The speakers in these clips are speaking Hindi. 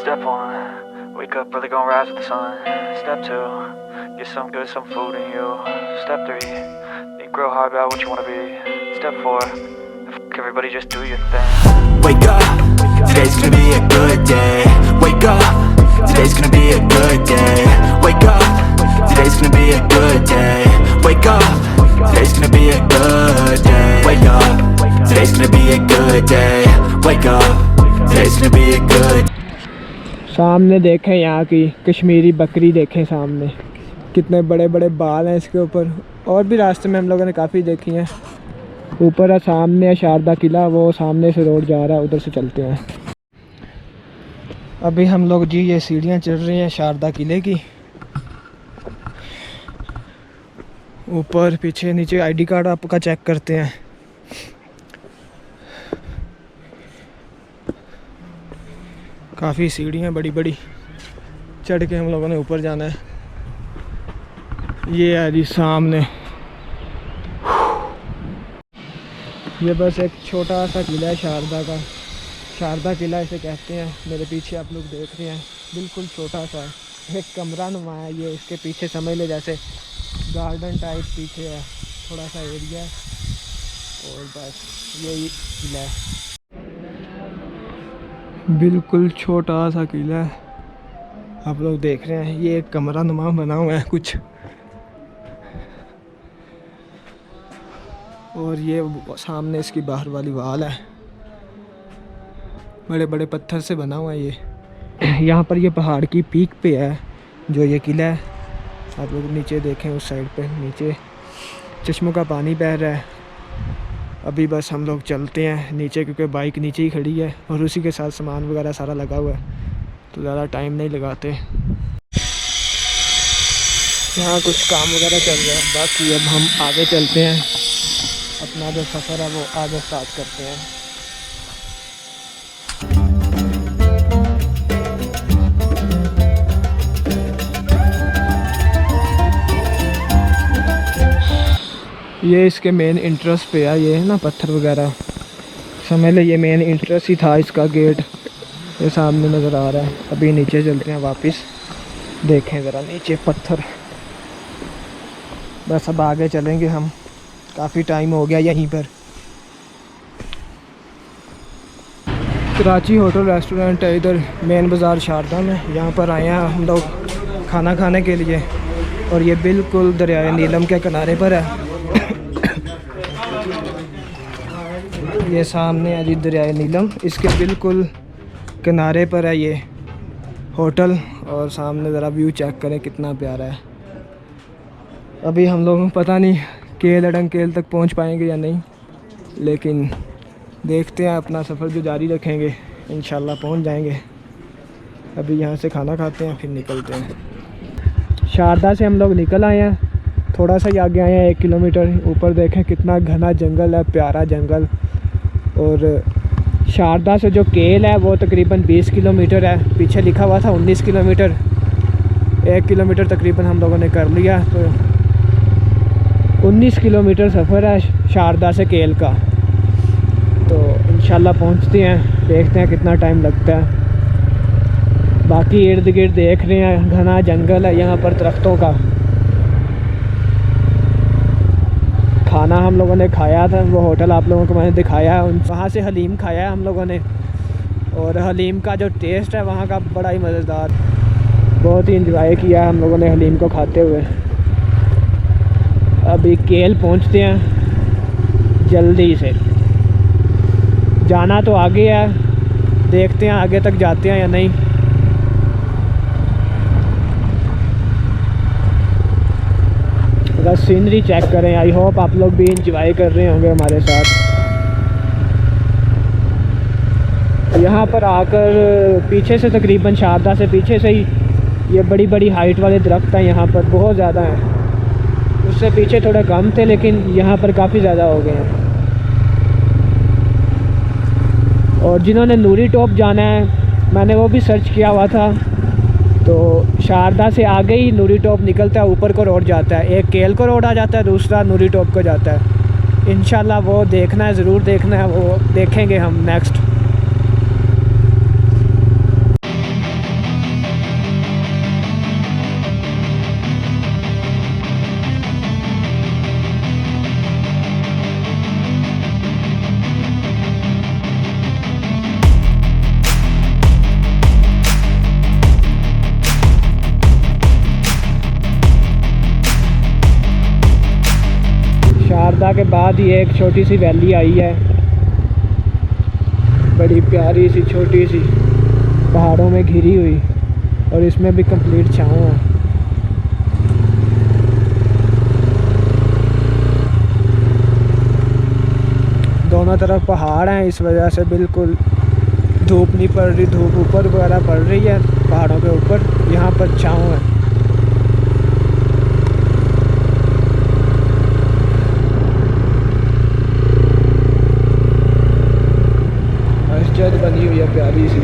Step 1, wake up early, gonna rise with the sun. Step 2, get some good, some food in you. Step 3, think real hard about what you wanna be. Step 4, fuck everybody, just do your thing. Wake up, today's gonna be a good day. Wake up, today's gonna be a good day. Wake up, today's gonna be a good day. Wake up, today's gonna be a good day. Wake up, today's gonna be a good day. Wake up, today's gonna be a good. सामने देखें यहाँ की कश्मीरी बकरी देखें सामने कितने बड़े बड़े बाल हैं इसके ऊपर। और भी रास्ते में हम लोगों ने काफ़ी देखी हैं। ऊपर है सामने है शारदा किला, वो सामने से रोड जा रहा है, उधर से चलते हैं। अभी हम लोग जी ये सीढ़ियाँ चढ़ रही हैं शारदा किले की। ऊपर पीछे नीचे आईडी कार्ड आपका चेक करते हैं। काफ़ी सीढ़ियाँ बड़ी बड़ी चढ़ के हम लोगों ने ऊपर जाना है। ये है जी सामने, ये बस एक छोटा सा किला है शारदा का। शारदा किला इसे कहते हैं। मेरे पीछे आप लोग देख रहे हैं बिल्कुल छोटा सा है, एक कमरा नुमा है ये। इसके पीछे समझ ले जैसे गार्डन टाइप पीछे है, थोड़ा सा एरिया है और बस यही किला है। बिल्कुल छोटा सा किला है, आप लोग देख रहे हैं। ये एक कमरा नुमा बना हुआ है कुछ, और ये सामने इसकी बाहर वाली वाल है, बड़े बड़े पत्थर से बना हुआ है ये। यहाँ पर ये पहाड़ की पीक पे है जो ये किला है। आप लोग नीचे देखें, उस साइड पे नीचे चश्मों का पानी बह रहा है। अभी बस हम लोग चलते हैं नीचे, क्योंकि बाइक नीचे ही खड़ी है और उसी के साथ सामान वगैरह सारा लगा हुआ है, तो ज़्यादा टाइम नहीं लगाते। यहाँ कुछ काम वगैरह चल रहा है। बाकी अब हम आगे चलते हैं, अपना जो सफ़र है वो आगे स्टार्ट करते हैं। ये इसके मेन इंटरेस्ट पे है, ये है ना पत्थर वगैरह, समझ ले ये मेन इंटरेस्ट ही था इसका। गेट ये सामने नज़र आ रहा है। अभी नीचे चलते हैं वापस, देखें ज़रा नीचे पत्थर। बस अब आगे चलेंगे हम, काफ़ी टाइम हो गया यहीं पर। कराची होटल रेस्टोरेंट है इधर मेन बाज़ार शारदा में। यहाँ पर आए हैं हम लोग खाना खाने के लिए, और ये बिल्कुल दरियाए नीलम के किनारे पर है। ये सामने है जी दरियाए नीलम, इसके बिल्कुल किनारे पर है ये होटल। और सामने ज़रा व्यू चेक करें कितना प्यारा है। अभी हम लोग पता नहीं केल अडंकेल तक पहुंच पाएंगे या नहीं, लेकिन देखते हैं, अपना सफ़र जो जारी रखेंगे इंशाल्लाह पहुंच जाएंगे। अभी यहाँ से खाना खाते हैं फिर निकलते हैं। शारदा से हम लोग निकल आए हैं, थोड़ा सा ही आगे आए हैं 1 किलोमीटर। ऊपर देखें कितना घना जंगल है, प्यारा जंगल। और शारदा से जो केल है वो तकरीबन 20 किलोमीटर है। पीछे लिखा हुआ था 19 किलोमीटर। 1 किलोमीटर तकरीबन हम लोगों ने कर लिया, तो 19 किलोमीटर सफ़र है शारदा से केल का। तो इंशाल्लाह पहुंचते हैं, देखते हैं कितना टाइम लगता है। बाकी इर्द गिर्द देख रहे हैं घना जंगल है यहाँ पर दरख्तों का। खाना हम लोगों ने खाया था, वो होटल आप लोगों को मैंने दिखाया है, वहाँ से हलीम खाया है हम लोगों ने। और हलीम का जो टेस्ट है वहाँ का बड़ा ही मज़ेदार, बहुत ही इंजॉय किया हम लोगों ने हलीम को खाते हुए। अभी केल पहुँचते हैं जल्दी से, जाना तो आगे है, देखते हैं आगे तक जाते हैं या नहीं। बस सीनरी चेक करें। आई होप आप लोग भी इंजॉय कर रहे होंगे हमारे साथ। यहाँ पर आकर पीछे से तकरीबन शारदा से पीछे से ही ये बड़ी बड़ी हाइट वाले दरख्त हैं यहाँ पर, बहुत ज़्यादा हैं। उससे पीछे थोड़े कम थे, लेकिन यहाँ पर काफ़ी ज़्यादा हो गए हैं। और जिन्होंने नूरी टॉप जाना है, मैंने वो भी सर्च किया हुआ था, तो शारदा से आगे ही नूरी टॉप निकलता है, ऊपर को रोड जाता है। एक केल को रोड आ जाता है, दूसरा नूरी टॉप को जाता है। इंशाल्लाह वो देखना है, ज़रूर देखना है, वो देखेंगे हम नेक्स्ट। के बाद ही एक छोटी सी वैली आई है, बड़ी प्यारी सी छोटी सी पहाड़ों में घिरी हुई, और इसमें भी कंप्लीट छाँव है। दोनों तरफ पहाड़ हैं, इस वजह से बिल्कुल धूप नहीं पड़ रही, धूप ऊपर वगैरह पड़ रही है पहाड़ों के ऊपर, यहाँ पर छाँव है। मस्जिद बनी हुई है प्यारी सी।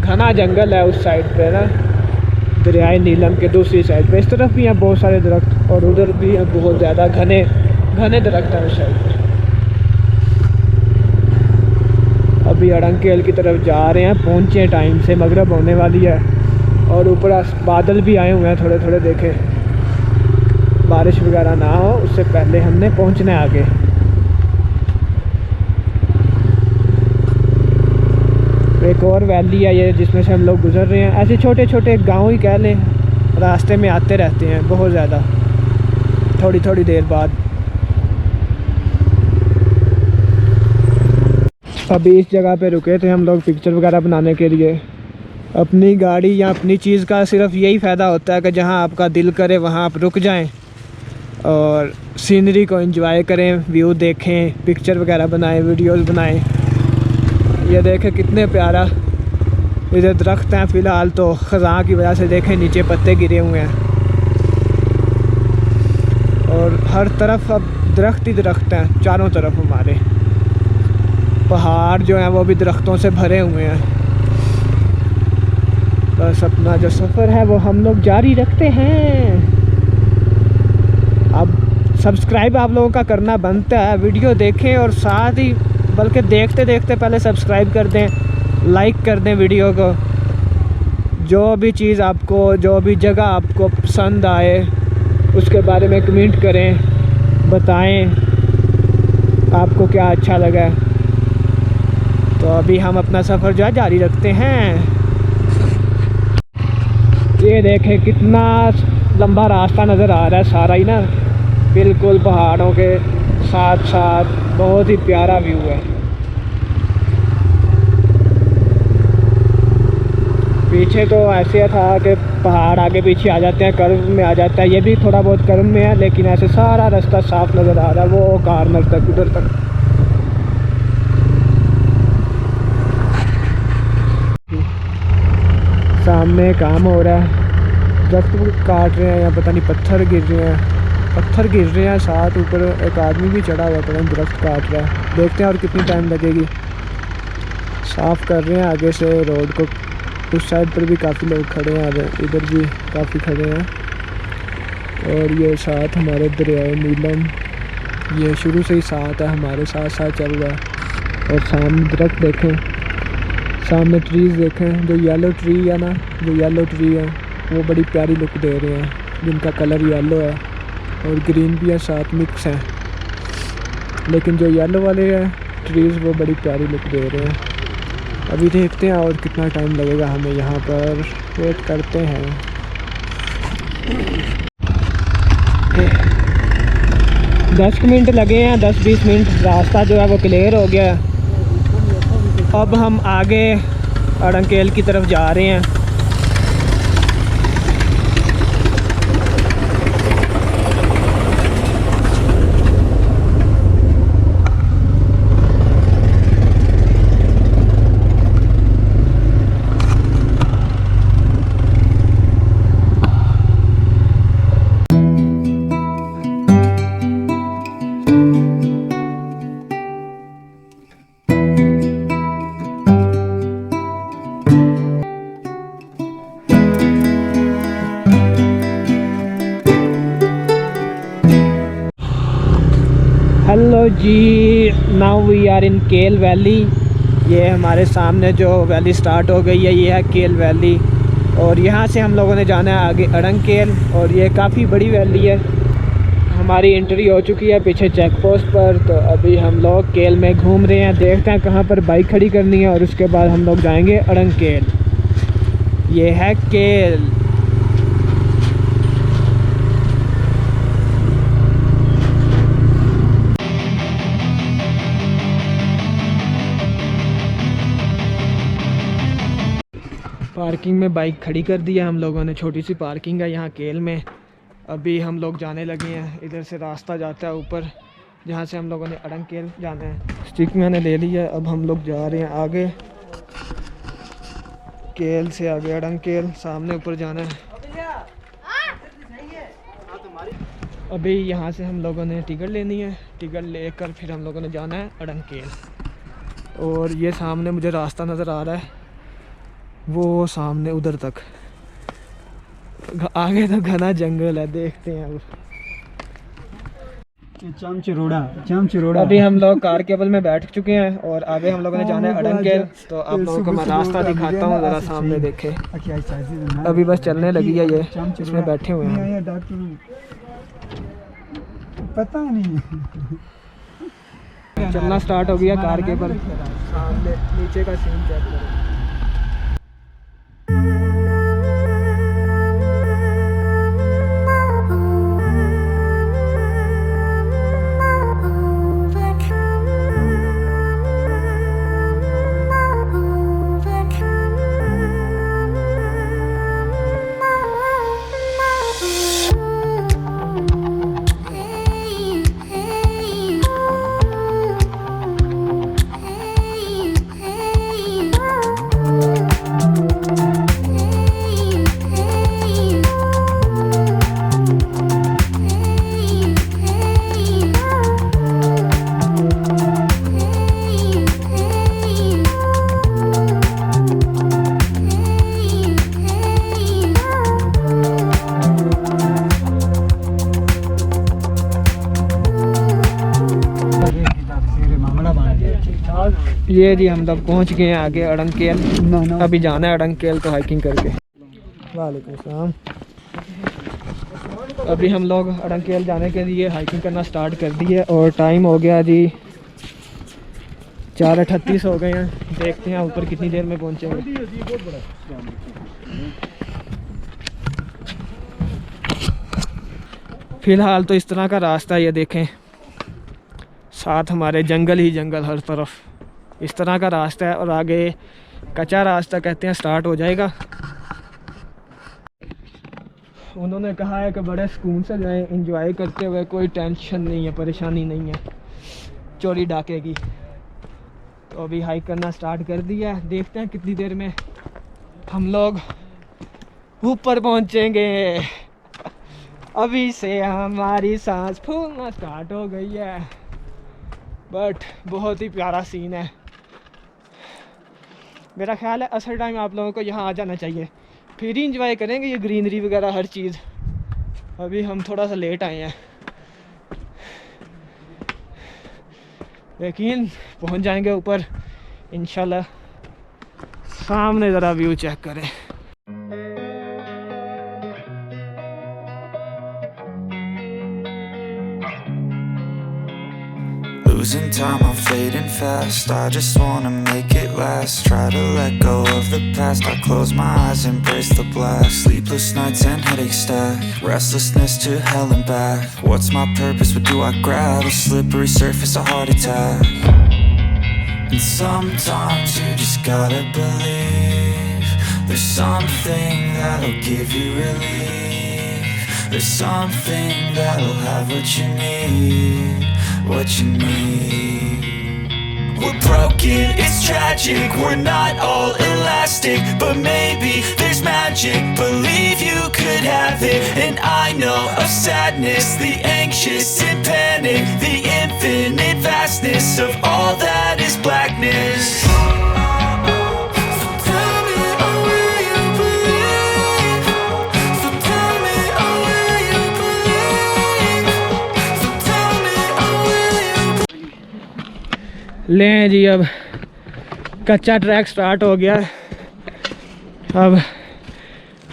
घना जंगल है उस साइड पे ना, दरियाए नीलम के दूसरी साइड पे। इस तरफ भी हैं बहुत सारे दरख्त, और उधर भी हैं बहुत ज़्यादा घने घने दरख्त हैं उस साइड पे। अभी अड़ंकेल की तरफ जा रहे हैं, पहुँचे टाइम से, मगरिब होने वाली है, और ऊपर बादल भी आए हुए हैं थोड़े थोड़े, देखे बारिश वगैरह ना हो उससे पहले हमने पहुँचना है आगे। एक और वैली है ये जिसमें से हम लोग गुजर रहे हैं। ऐसे छोटे छोटे गांव ही कह लें, रास्ते में आते रहते हैं बहुत ज़्यादा, थोड़ी थोड़ी देर बाद। अभी इस जगह पे रुके थे हम लोग पिक्चर वगैरह बनाने के लिए। अपनी गाड़ी या अपनी चीज़ का सिर्फ यही फ़ायदा होता है कि जहां आपका दिल करे वहां आप रुक जाएं और सीनरी को एंजॉय करें, व्यू देखें, पिक्चर वगैरह बनाएं, वीडियोस बनाएं। ये देखें कितने प्यारा इधर दरख्त हैं, फ़िलहाल तो ख़ज़ां की वजह से देखें नीचे पत्ते गिरे हुए हैं, और हर तरफ अब दरख्त ही दरख्त हैं चारों तरफ। हमारे पहाड़ जो हैं वो भी दरख्तों से भरे हुए हैं। बस अपना जो सफ़र है वो हम लोग जारी रखते हैं। अब सब्सक्राइब आप लोगों का करना बनता है, वीडियो देखें और साथ ही बल्कि देखते देखते पहले सब्सक्राइब कर दें, लाइक कर दें वीडियो को। जो भी चीज़ आपको, जो भी जगह आपको पसंद आए उसके बारे में कमेंट करें, बताएं आपको क्या अच्छा लगा। तो अभी हम अपना सफ़र जो है जारी रखते हैं। ये देखें कितना लंबा रास्ता नज़र आ रहा है, सारा ही ना बिल्कुल पहाड़ों के साथ साथ, बहुत ही प्यारा व्यू है। पीछे तो ऐसे था कि पहाड़ आगे पीछे आ जाते हैं, कर्व में आ जाता है, ये भी थोड़ा बहुत कर्व में है, लेकिन ऐसे सारा रास्ता साफ नज़र आ रहा है वो कार्नर तक, उधर तक। सामने काम हो रहा है, दरख्त काट रहे हैं या पता नहीं पत्थर गिर रहे हैं, पत्थर गिर रहे हैं साथ, ऊपर एक आदमी भी चढ़ा हुआ पता नहीं दरख्त काट रहा है। देखते हैं और कितनी टाइम लगेगी। साफ़ कर रहे हैं आगे से रोड को, उस साइड पर भी काफ़ी लोग खड़े हैं, इधर भी काफ़ी खड़े हैं। और ये साथ हमारे दरियाए नीलम, ये शुरू से ही साथ है, हमारे साथ साथ चल रहा है। और सामने दरख्त देखें, सामने ट्रीज़ देखें, जो येलो ट्री है ना, जो येलो ट्री है वो बड़ी प्यारी लुक दे रहे हैं, जिनका कलर येलो है और ग्रीन भी है साथ, मिक्स है। लेकिन जो येलो वाले हैं ट्रीज़ वो बड़ी प्यारी लुक दे रहे हैं। अभी देखते हैं और कितना टाइम लगेगा हमें, यहाँ पर वेट करते हैं। 10 मिनट लगे हैं, 10-20 मिनट, रास्ता जो है वो क्लियर हो गया है। अब हम आगे अड़ंकेल की तरफ जा रहे हैं। हेलो जी, now we are in Kel valley. ये हमारे सामने जो वैली स्टार्ट हो गई है, ये है केल वैली। और यहाँ से हम लोगों ने जाना है आगे अड़ंगकेल। और ये काफ़ी बड़ी वैली है। हमारी एंट्री हो चुकी है पीछे चेक पोस्ट पर। तो अभी हम लोग केल में घूम रहे हैं, देखते हैं कहाँ पर बाइक खड़ी करनी है और उसके बाद हम लोग जाएंगे अड़ंगकेल। ये है केल। पार्किंग में बाइक खड़ी कर दी है हम लोगों ने। छोटी सी पार्किंग है यहाँ केल में। अभी हम लोग जाने लगे हैं। इधर से रास्ता जाता है ऊपर, जहाँ से हम लोगों ने अड़ंगकेल जाना है। स्टिक मैंने ले ली है। अब हम लोग जा रहे हैं आगे, केल से आगे अड़ंगकेल सामने ऊपर जाना है। अभी यहाँ से हम लोगों ने टिकट लेनी है। टिकट लेकर फिर हम लोगों ने जाना है अड़ंगकेल। और ये सामने मुझे रास्ता नज़र आ रहा है, वो सामने उधर तक। आगे तो घना जंगल है, देखते हैं अब। चमचरोड़ा। अभी हम लोग कार केबल में बैठ चुके हैं और आगे हम लोगों ने जाना है अड़ंगकेल। तो आप लोगों को मैं रास्ता दिखाता हूँ, ज़रा सामने देखें। अभी बस चलने लगी है ये, इसमें बैठे हुए हैं। पता नहीं चलना स्टार्ट हो गया कार केबल। सामने नीचे का सीन चेक करो। ये जी हम लोग पहुंच गए हैं आगे अड़ंगकेल। अभी जाना है अड़ंगकेल तो हाइकिंग करके। वालेकुम सलाम। अभी हम लोग अड़ंगकेल जाने के लिए हाइकिंग करना स्टार्ट कर दी है और टाइम हो गया जी 4:38 हो गए हैं। देखते हैं ऊपर कितनी देर में पहुंचेंगे। फ़िलहाल तो इस तरह का रास्ता है, ये देखें, साथ हमारे जंगल ही जंगल हर तरफ। इस तरह का रास्ता है और आगे कच्चा रास्ता कहते हैं स्टार्ट हो जाएगा। उन्होंने कहा है कि बड़े सुकून से जाएं, एंजॉय करते हुए, कोई टेंशन नहीं है, परेशानी नहीं है चोरी डाके की। तो अभी हाइक करना स्टार्ट कर दिया है। देखते हैं कितनी देर में हम लोग ऊपर पहुंचेंगे। अभी से हमारी सांस फूलना स्टार्ट हो गई है। बट बहुत ही प्यारा सीन है। मेरा ख्याल है असल टाइम आप लोगों को यहाँ आ जाना चाहिए, फिर ही इंजॉय करेंगे ये ग्रीनरी वगैरह हर चीज़। अभी हम थोड़ा सा लेट आए हैं, लेकिन पहुँच जाएंगे ऊपर इंशाल्लाह। सामने ज़रा व्यू चेक करें। Losing time, I'm fading fast. I just wanna make it last. Try to let go of the past. I close my eyes, embrace the black. Sleepless nights and headaches stack. Restlessness to hell and back. What's my purpose? What do I grab? A slippery surface, a heart attack. And sometimes you just gotta believe there's something that'll give you relief. There's something that'll have what you need. What you need. We're broken, it's tragic. We're not all elastic, but maybe there's magic. Believe you could have it. And I know of sadness, the anxious and panic, the infinite vastness of all that is blackness. लें जी, अब कच्चा ट्रैक स्टार्ट हो गया है। अब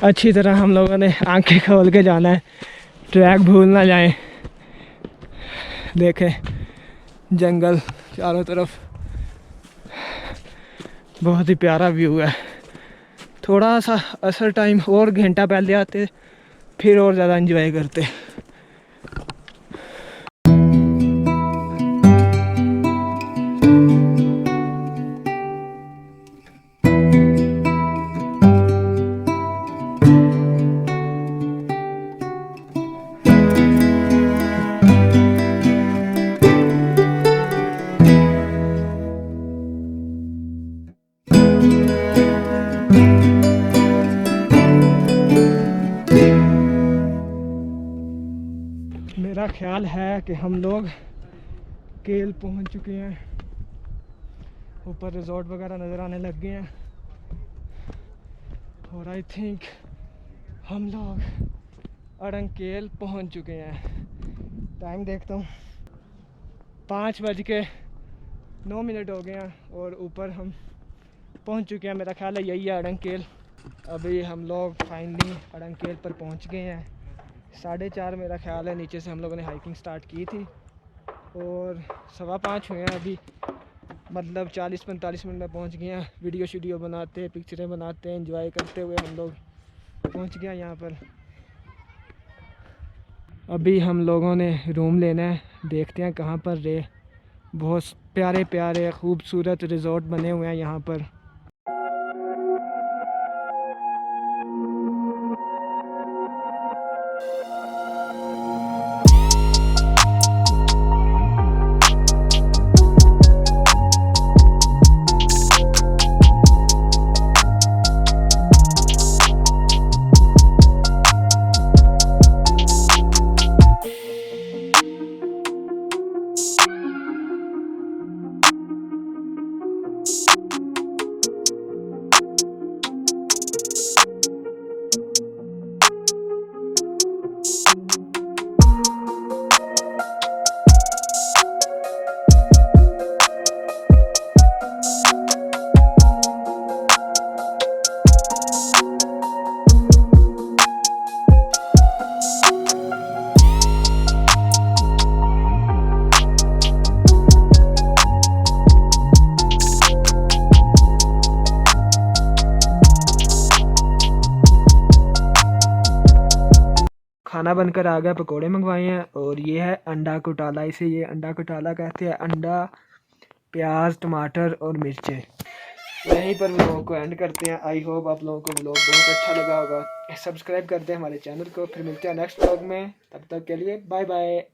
अच्छी तरह हम लोगों ने आंखें खोल के जाना है, ट्रैक भूल ना जाएं। देखें जंगल चारों तरफ, बहुत ही प्यारा व्यू है। थोड़ा सा असर टाइम और घंटा पहले आते फिर और ज़्यादा एंजॉय करते। मेरा ख्याल है कि हम लोग केल पहुंच चुके हैं। ऊपर रिजॉर्ट वगैरह नज़र आने लग गए हैं और आई थिंक हम लोग अड़ंकेल पहुंच चुके हैं। टाइम देखता हूँ, 5:09 हो गए हैं और ऊपर हम पहुंच चुके हैं। मेरा ख्याल है यही है अड़ंकेल। अभी हम लोग फाइनली अड़ंकेल पर पहुंच गए हैं। 4:30 मेरा ख्याल है, नीचे से हम लोगों ने हाइकिंग स्टार्ट की थी और 5:15 हुए हैं अभी, मतलब 40-45 मिनट में पहुंच गए हैं। वीडियो बनाते, पिक्चरें बनाते, एंजॉय करते हुए हम लोग पहुंच गए यहाँ पर। अभी हम लोगों ने रूम लेना है, देखते हैं कहाँ पर रहे। बहुत प्यारे प्यारे खूबसूरत रिजॉर्ट बने हुए हैं यहाँ पर। खाना बनकर आ गया, पकोड़े मंगवाए हैं और ये है अंडा कुटाला। इसे ये अंडा कुटाला कहते हैं। अंडा, प्याज, टमाटर और मिर्चें। यहीं पर व्लॉग को एंड करते हैं। आई होप आप लोगों को व्लॉग बहुत अच्छा लगा होगा। सब्सक्राइब कर दें हमारे चैनल को। फिर मिलते हैं नेक्स्ट व्लॉग में, तब तक के लिए बाय बाय।